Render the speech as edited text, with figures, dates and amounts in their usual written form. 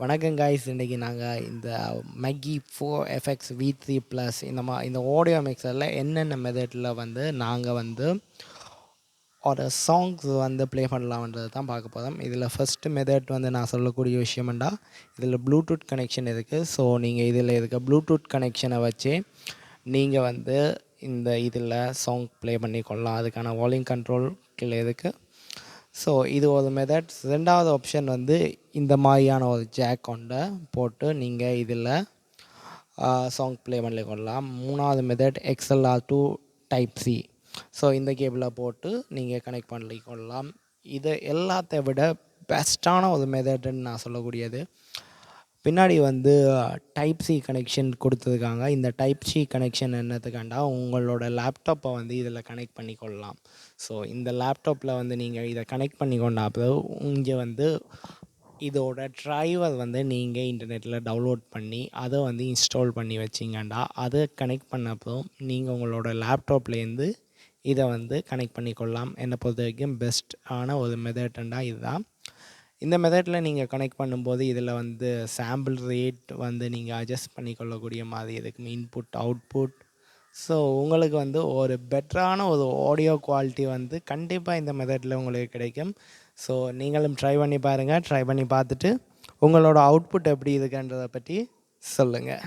வணக்கம் காய்ஸ். இன்றைக்கி நாங்கள் இந்த Mackie 4FX V3 ப்ளஸ் இந்த ஆடியோ மிக்சரில் என்னென்ன மெத்தடில் வந்து நாங்கள் வந்து ஒரு சாங்ஸ் வந்து ப்ளே பண்ணலாம்ன்றது தான் பார்க்க போகிறோம். இதில் ஃபஸ்ட்டு மெத்தட் வந்து நான் சொல்லக்கூடிய விஷயம்டா, இதில் ப்ளூடூத் கனெக்ஷன் இருக்குது. ஸோ நீங்கள் இதில் இருக்க ப்ளூடூத் கனெக்ஷனை வச்சு நீங்கள் வந்து இந்த இதில் சாங் ப்ளே பண்ணிக்கொள்ளலாம். அதுக்கான வால்யூம் கண்ட்ரோல் கீழே இருக்குது. ஸோ இது ஒரு மெத்தட். ரெண்டாவது ஆப்ஷன் வந்து இந்த மாதிரியான ஒரு ஜாக் கொண்ட போட்டு நீங்கள் இதில் சாங் ப்ளே பண்ணிக்கொள்ளலாம். மூணாவது method XLR2 type C. So இந்த கேபிளில் போட்டு நீங்கள் கனெக்ட் பண்ணிக்கொள்ளலாம். இது எல்லாத்தை விட பெஸ்ட்டான ஒரு மெத்தட்ன்னு நான் சொல்லக்கூடியது, பின்னாடி வந்து டைப் சி கனெக்ஷன் கொடுத்துருக்காங்க. இந்த டைப் சி கனெக்ஷன் என்னத்துக்காண்டா உங்களோட லேப்டாப்பை வந்து இதில் கனெக்ட் பண்ணிக்கொள்ளலாம். ஸோ இந்த லேப்டாப்பில் வந்து நீங்கள் இதை கனெக்ட் பண்ணி கொண்டாப்போ இங்கே வந்து இதோட ட்ரைவர் வந்து நீங்கள் இன்டர்நெட்டில் டவுன்லோட் பண்ணி அதை வந்து இன்ஸ்டால் பண்ணி வச்சிங்கண்டா அதை கனெக்ட் பண்ணப்போ நீங்கள் உங்களோட லேப்டாப்லேருந்து இதை வந்து கனெக்ட் பண்ணிக்கொள்ளலாம். என்னை பொறுத்த வரைக்கும் பெஸ்ட்டான ஒரு மெத்தட்ண்டா இதுதான். இந்த மெத்தடில் நீங்கள் கனெக்ட் பண்ணும்போது இதில் வந்து சாம்பிள் ரேட் வந்து நீங்கள் அட்ஜஸ்ட் பண்ணிக்கொள்ளக்கூடிய மாதிரி இருக்கும், இன்புட் அவுட்புட். ஸோ உங்களுக்கு வந்து ஒரு பெட்டரான ஒரு ஆடியோ குவாலிட்டி வந்து கண்டிப்பாக இந்த மெத்தடில் உங்களுக்கு கிடைக்கும். ஸோ நீங்களும் ட்ரை பண்ணி பாருங்கள். ட்ரை பண்ணி பார்த்துட்டு உங்களோட அவுட்புட் எப்படி இருக்குன்றதை பற்றி சொல்லுங்கள்.